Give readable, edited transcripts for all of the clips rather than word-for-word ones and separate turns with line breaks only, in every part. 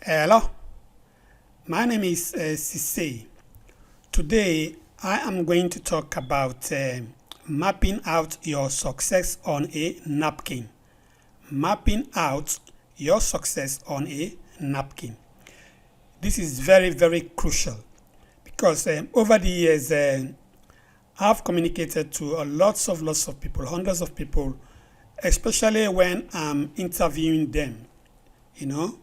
Hello, my name is Sise. Today, I am going to talk about mapping out your success on a napkin. Mapping out your success on a napkin. This is very, very crucial because over the years, I've communicated to lots of people, hundreds of people, especially when I'm interviewing them. You know,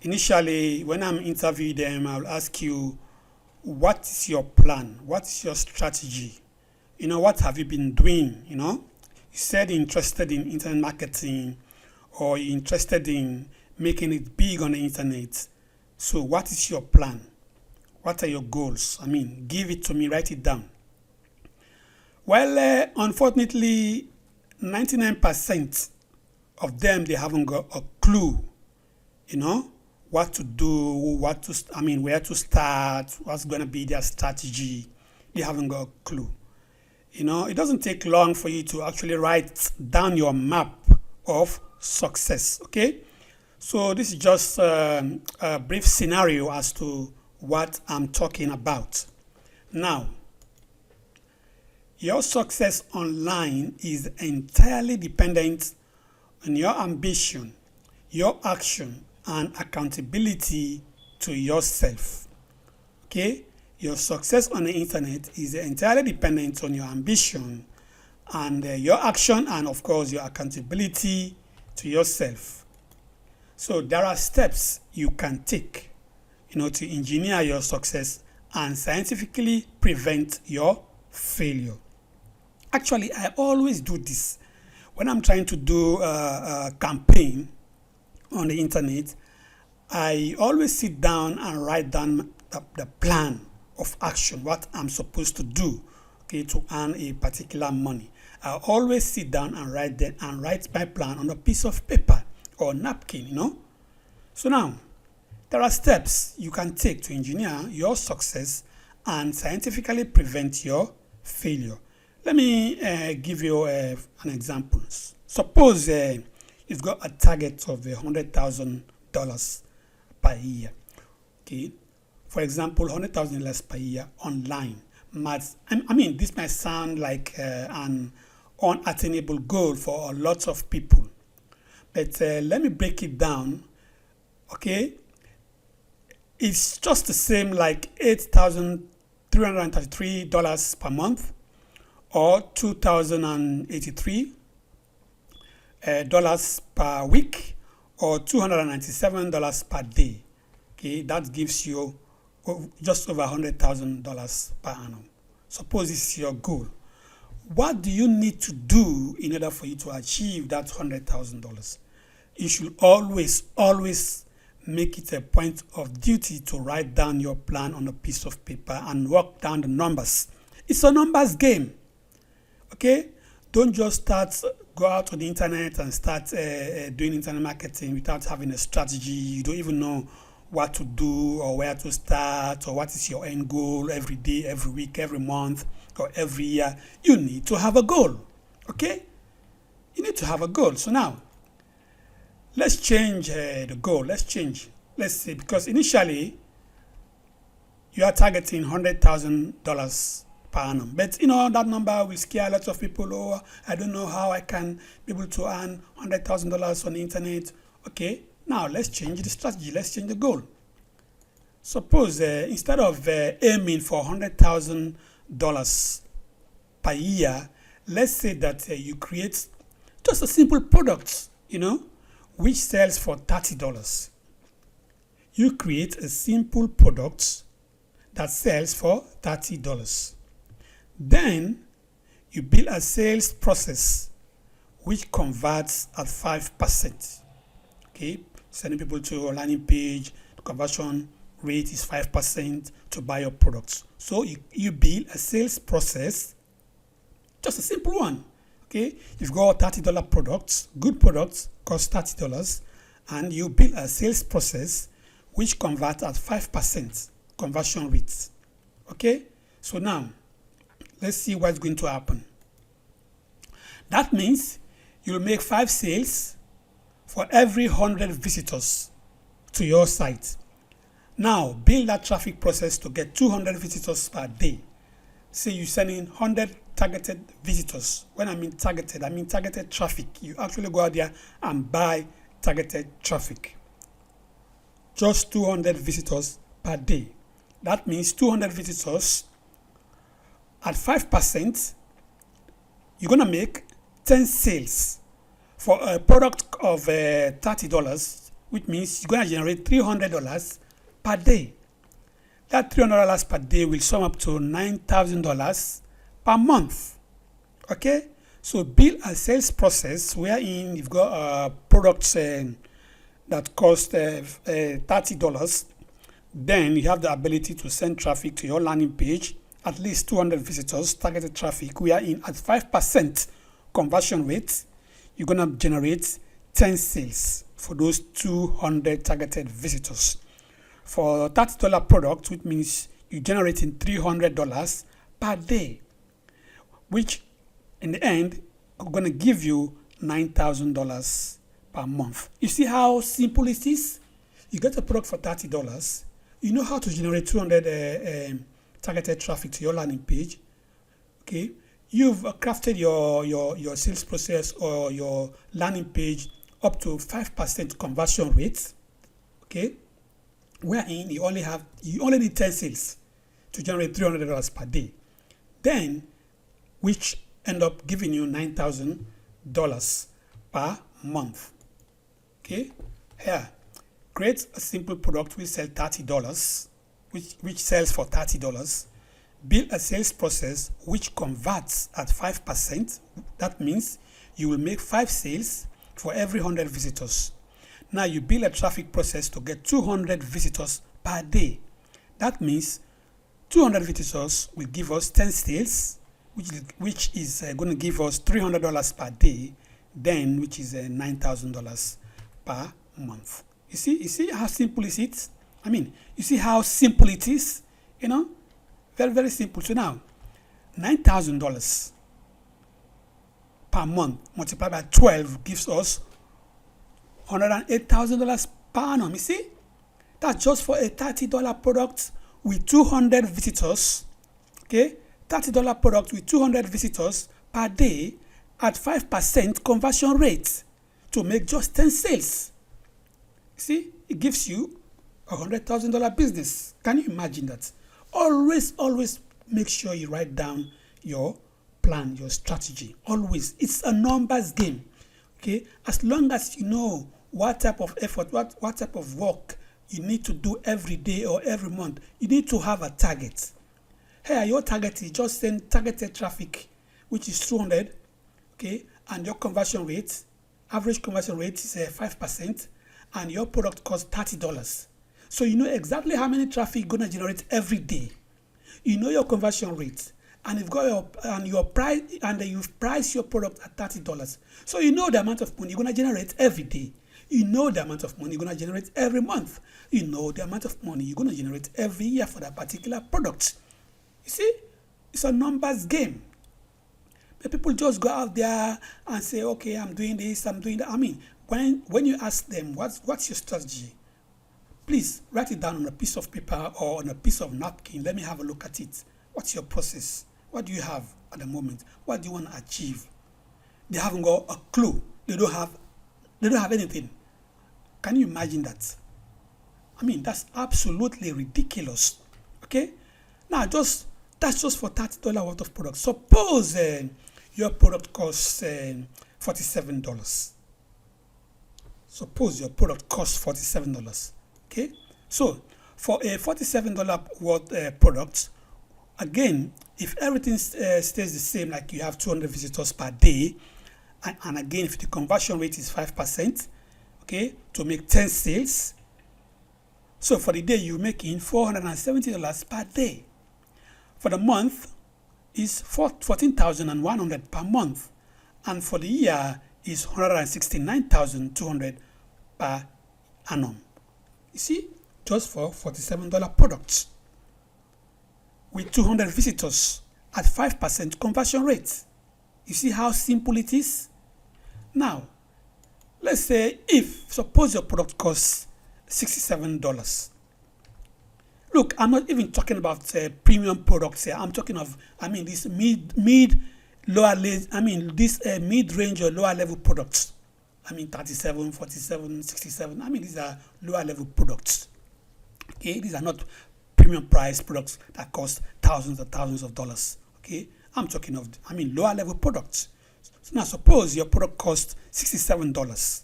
initially, when I'm interviewing them, I'll ask you, what is your plan? What is your strategy? What have you been doing? You said you're interested in internet marketing or you're interested in making it big on the internet. So, what is your plan? What are your goals? I mean, give it to me, write it down. Well, unfortunately, 99% of them, they haven't got a clue, you know, what to do, where to start, what's going to be their strategy. They haven't got a clue. It doesn't take long for you to actually write down your map of success, okay? So this is just a brief scenario as to what I'm talking about. Now, your success online is entirely dependent on your ambition, your action, and accountability to yourself. Okay? Your success on the internet is entirely dependent on your ambition and your action, and of course, your accountability to yourself. So there are steps you can take, to engineer your success and scientifically prevent your failure. Actually, I always do this when I'm trying to do a campaign on the internet. I always sit down and write down the plan of action, what I'm supposed to do, okay, to earn a particular money. I always sit down and write my plan on a piece of paper or napkin. So now, there are steps you can take to engineer your success and scientifically prevent your failure. Let me give you an example. Suppose you've got a target of $100,000 per year. Okay, for example, $100,000 per year online. This might sound like an unattainable goal for a lot of people, but let me break it down. Okay, it's just the same like $8,333 per month or $2,083 dollars per week or $297 per day. Okay, that gives you just over $100,000 per annum. Suppose this is your goal. What do you need to do in order for you to achieve that $100,000? You should always make it a point of duty to write down your plan on a piece of paper and work down the numbers. It's a numbers game. Okay, don't just go out on the internet and start doing internet marketing without having a strategy. You don't even know what to do or where to start or what is your end goal every day, every week, every month, or every year. You need to have a goal. Okay, you need to have a goal. So now, let's change the goal. Let's say, because initially you are targeting $100,000 per annum. But that number will scare lots of people. Oh, I don't know how I can be able to earn $100,000 on the internet. Okay, now let's change the strategy. Let's change the goal. Suppose instead of aiming for $100,000 per year, let's say that you create just a simple product, which sells for $30. You create a simple product that sells for $30. Then you build a sales process which converts at 5%. Okay, sending people to a landing page, the conversion rate is 5% to buy your products. So you build a sales process, just a simple one. Okay, you've got $30 products, good products cost $30, and you build a sales process which converts at 5% conversion rate. Okay, so now let's see what's going to happen. That means you'll make 5 sales for every 100 visitors to your site. Now, build that traffic process to get 200 visitors per day. Say you send in 100 targeted visitors. When I mean targeted traffic. You actually go out there and buy targeted traffic. Just 200 visitors per day. That means 200 visitors at 5%, you're going to make 10 sales for a product of $30, which means you're going to generate $300 per day. That $300 per day will sum up to $9,000 per month. Okay? So build a sales process wherein you've got products that cost $30. Then you have the ability to send traffic to your landing page, at least 200 visitors, targeted traffic. We are in at 5% conversion rate. You're going to generate 10 sales for those 200 targeted visitors. For $30 product, which means you're generating $300 per day, which in the end are going to give you $9,000 per month. You see how simple it is? You get a product for $30. You know how to generate 200 targeted traffic to your landing page. Okay, you've crafted your sales process or your landing page up to 5% conversion rate. Okay, wherein you only need 10 sales to generate $300 per day. Then, which end up giving you $9,000 per month. Okay, here, create a simple product which sells $30, which sells for $30. Build a sales process which converts at 5%. That means you will make 5 sales for every 100 visitors. Now you build a traffic process to get 200 visitors per day. That means 200 visitors will give us 10 sales, which is going to give us $300 per day, then which is $9,000 per month. You see how simple is it? I mean, you see how simple it is? You know, very, very simple. So now, $9,000 per month multiplied by 12 gives us $108,000 per annum. You see, that's just for a $30 product with 200 visitors. Okay, $30 product with 200 visitors per day at 5% conversion rate to make just 10 sales. See, it gives you a $100,000 business. Can you imagine that? Always make sure you write down your plan, your strategy. Always. It's a numbers game. Okay? As long as you know what type of effort, what type of work you need to do every day or every month, you need to have a target. Here, your target is just send targeted traffic, which is 200, okay? And your conversion rate, average conversion rate is 5%, and your product costs $30. So you know exactly how many traffic you're gonna generate every day. You know your conversion rate, and you've got your price, and you've priced your product at $30. So you know the amount of money you're gonna generate every day. You know the amount of money you're gonna generate every month. You know the amount of money you're gonna generate every year for that particular product. You see, it's a numbers game. But people just go out there and say, okay, I'm doing this, I'm doing that. I mean, when you ask them, what's your strategy? Please write it down on a piece of paper or on a piece of napkin. Let me have a look at it. What's your process? What do you have at the moment? What do you want to achieve? They haven't got a clue. They don't have anything. Can you imagine that? I mean, that's absolutely ridiculous. Okay? Now, that's just for $30 worth of product. Suppose your product costs $47. Suppose your product costs $47. Okay? So, for a $47 worth product, again, if everything stays the same, like you have 200 visitors per day, and again, if the conversion rate is 5%, okay, to make 10 sales, so for the day you're making $470 per day. For the month is $14,100 per month, and for the year is $169,200 per annum. You see, just for $47 products with 200 visitors at 5% conversion rate. You see how simple it is? Now, let's say suppose your product costs $67. Look, I'm not even talking about premium products here. I'm talking of, this mid-range or lower level products. 37, 47, 67. These are lower level products. Okay, these are not premium price products that cost thousands and thousands of dollars. Okay, I'm talking of, lower level products. So now suppose your product costs $67.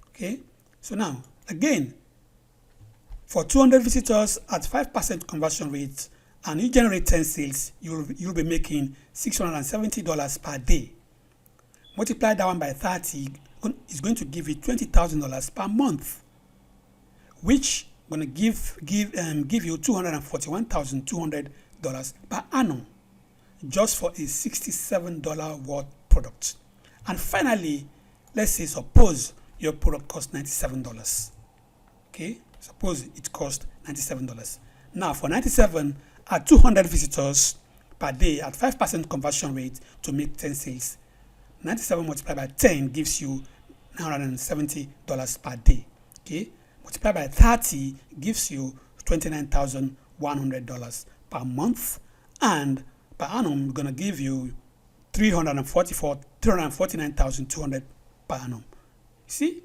Okay, so now again, for 200 visitors at 5% conversion rate and you generate 10 sales, you'll be making $670 per day. Multiply that one by 30 is going to give you $20,000 per month, which going to give you $241,200 per annum just for a $67 worth product. And finally, let's say suppose your product costs $97. Okay, suppose it costs $97. Now for 97 at 200 visitors per day at 5% conversion rate to make 10 sales, 97 multiplied by 10 gives you $970 per day. Okay, multiplied by 30 gives you $29,100 per month, and per annum gonna give you $349,200 per annum. See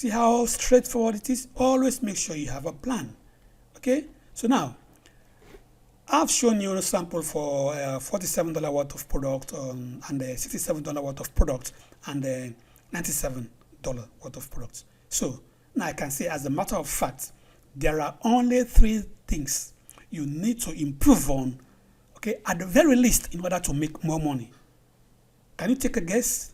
how straightforward it is? Always make sure you have a plan. Okay, so now I've shown you a sample for $47 worth of product and $67 worth of product and $97 worth of products. So now I can say, as a matter of fact, there are only 3 things you need to improve on, okay, at the very least, in order to make more money. Can you take a guess?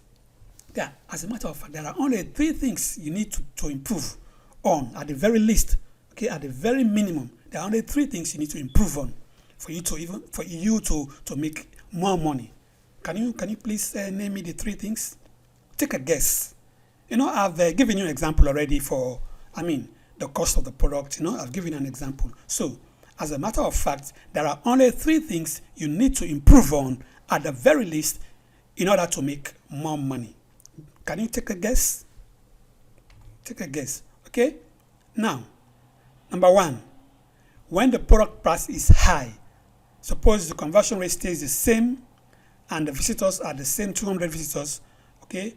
Yeah, as a matter of fact, there are only 3 things you need to improve on at the very least. Okay, at the very minimum, there are only 3 things you need to improve on for you to make more money. Can you please name me the 3 things? Take a guess. I've given you an example already for the cost of the product. I've given you an example. So as a matter of fact, there are only 3 things you need to improve on at the very least in order to make more money. Can you take a guess? Take a guess. Okay, now number 1, when the product price is high, suppose the conversion rate stays the same and the visitors are the same 200 visitors. Okay,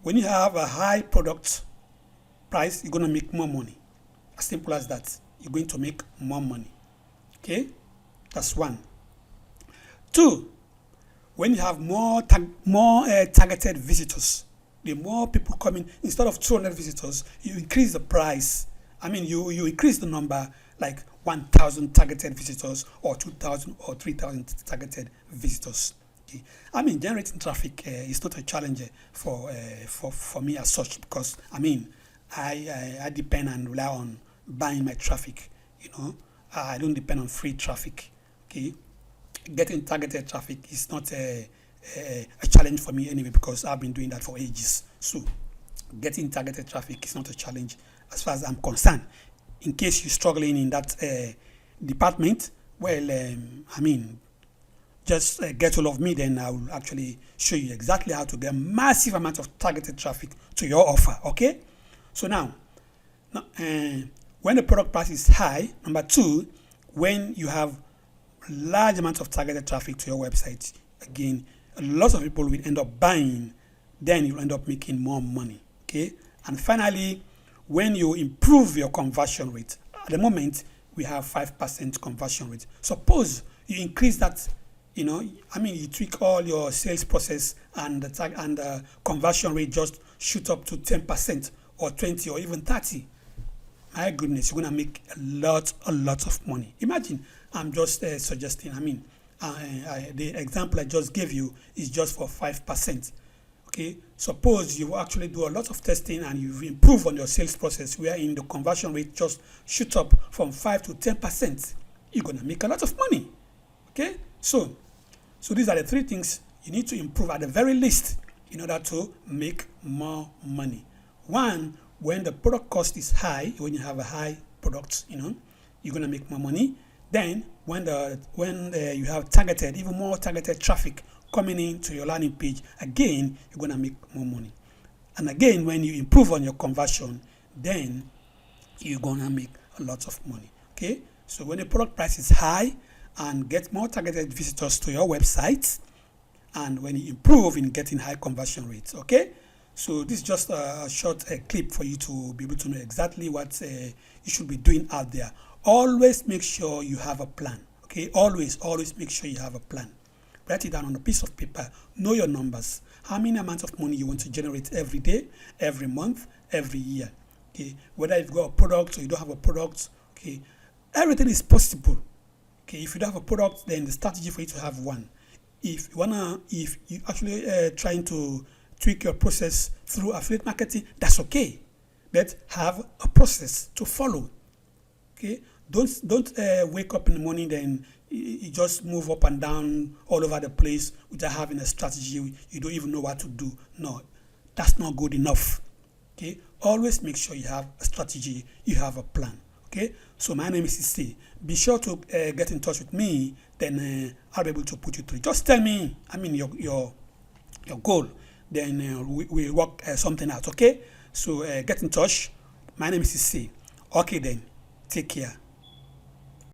when you have a high product price, you're going to make more money. As simple as that. You're going to make more money. Okay, that's 1. 2, when you have more targeted visitors, the more people coming, instead of 200 visitors, you increase the price. You increase the number, like 1,000 targeted visitors or 2,000 or 3,000 targeted visitors. Okay. Generating traffic is not a challenge for me as such, because I depend and rely on buying my traffic. I don't depend on free traffic. Okay, getting targeted traffic is not a challenge for me anyway, because I've been doing that for ages. So getting targeted traffic is not a challenge as far as I'm concerned. In case you're struggling in that department, well, just get hold of me, then I will actually show you exactly how to get massive amount of targeted traffic to your offer. Okay, so now when the product price is high, number 2, when you have large amounts of targeted traffic to your website, again, lots of people will end up buying, then you'll end up making more money. Okay, and finally, when you improve your conversion rate, at the moment we have 5% conversion rate. Suppose you increase that, you tweak all your sales process and the conversion rate just shoot up to 10% or 20 or even 30. My goodness, you're gonna make a lot of money. Imagine, I'm just suggesting. The example I just gave you is just for 5%. Okay, suppose you actually do a lot of testing and you've improved on your sales process, wherein the conversion rate just shoot up from 5 to 10%. You're gonna make a lot of money. Okay, so these are the 3 things you need to improve at the very least in order to make more money. 1, when the product cost is high, when you have a high product, you're gonna make more money. Then when you have even more targeted traffic coming into your landing page, again, you're gonna make more money. And again, when you improve on your conversion, then you're gonna make a lot of money. Okay, so when the product price is high and get more targeted visitors to your website, and when you improve in getting high conversion rates. Okay, so this is just a short clip for you to be able to know exactly what you should be doing out there. Always make sure you have a plan. Okay, always make sure you have a plan. Write it down on a piece of paper. Know your numbers. How many amounts of money you want to generate every day, every month, every year. Okay, whether you've got a product or you don't have a product. Okay, everything is possible. Okay, if you don't have a product, then the strategy for you to have one. If you actually trying to tweak your process through affiliate marketing, that's okay. But have a process to follow. Okay, don't wake up in the morning then you just move up and down all over the place without having a strategy. You don't even know what to do. No, that's not good enough. Okay, always make sure you have a strategy, you have a plan. Okay, so my name is Issei. Be sure to get in touch with me, then I'll be able to put you through. Just tell me, your goal, then we'll work something out. Okay, so get in touch. My name is Issei. Okay then, take care.